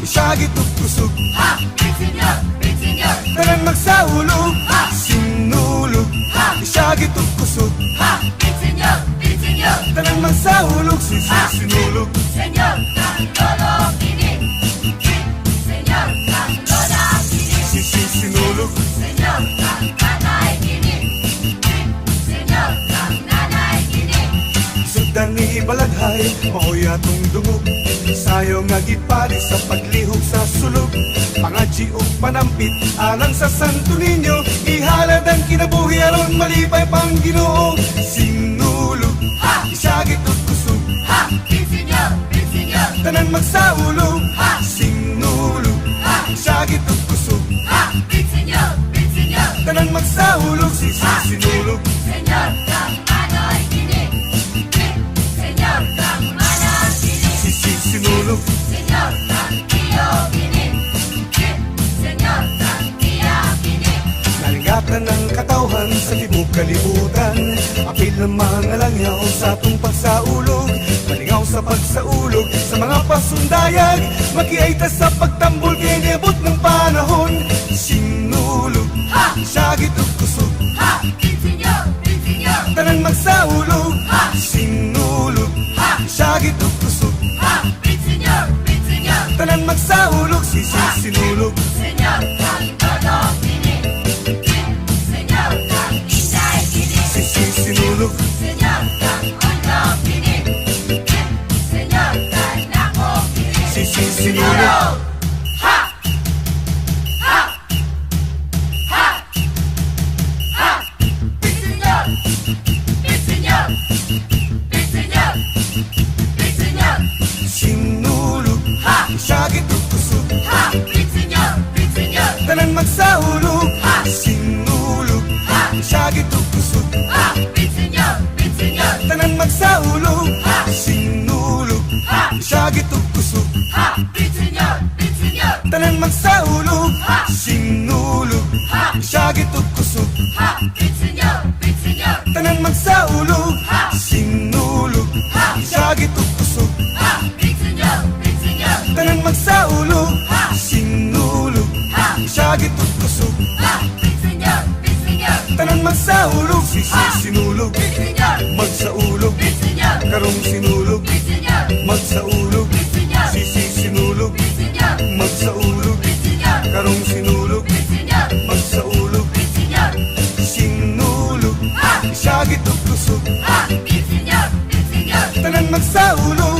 isagit ug kusog. Ha! Bitsinyo! Bitsinyo! Tanan magsaulog, sinulog, isagit ug kusog. Ha! Bitsinyo! Bitsinyo! Tanan magsaulog, sinulog. Senyor, kang lolo kini. Senyor, kang lola kini. Sinulog. Senyor, kang tatay kini. Senyor, kang nanay kini. Sugdan ni Balaghay, maoy atong dungog. Sayo nga gipari sa paglihok sa sulog. Pangadji ug panampit alang sa Santo Niño. Ihalad ang kinabuhi aron malipay pang Ginoo. Sinulog, isagit ug kusog. Ha! Bitsinyo! Bitsinyo! Tanan magsaulog, sinulog, isagit ug kusog. Ha! Bitsinyo! Bitsinyo! Tanan magsaulog, sinulog. Senyor, kang anoy kini. Senyor, kang manang kini. Sinulog. Senyor, kang iyo kini. Senyor, kang iya kini. Naligatan ng katawhan sa tibok kalibutan. Apil ng mga langyaw sa atong pagsaulog. Malingaw sa pagsaulog sa mga pasundayag. Makiaita sa pagtambol kay niabot ng panahon. Sinulog, sagit ug kusog. Ha! Bitsinyo! Bitsinyo! Tanan magsaulog, sinulog, sagit ug kusog. Ha! Bitsinyo! Bitsinyo! Tanan magsaulog, sinulog. Senyor, kang lolo kini. Senyor, kang inday kini. Sinulog. Senyor, kang ulo kini. Senyor, kang nako kini. Sinulog. Ha! Ha! Ha! Ha! Bitsinyo! Bitsinyo! Bitsinyo! Bitsinyo! Sinulog, sagit ug kusog. Ha! Bitsinyo! Bitsinyo! Tanan magsaulog, sinulog, sagit ug kusog. Ha! Bitsinyo! Bitsinyo! Tanan magsaulog, sinulog, sagit ug kusog. Ha! Bitsinyo! Bitsinyo! Tanan magsaulog, sinulog, sagit ug kusog. Ha! Bitsinyo! Bitsinyo! Tanan magsaulog, sinulog, sagit ug kusog. Ha! Bitsinyo! Bitsinyo! Tanan magsaulog, sinulog, sagit ug kusog. Ha! Bitsinyo! Bitsinyo! Tanan magsaulog, sinulog, Bitsinyo! magsaulog, Bitsinyo! karong sinulog, Bitsinyo! magsaulog, Bitsinyo! sinulog, Bitsinyo! magsaulog, Bitsinyo! karong sinulog, Bitsinyo! magsaulog, Bitsinyo! sinulog, sagit ug kusog. Ha! Bitsinyo! Bitsinyo! Tanan magsaulog,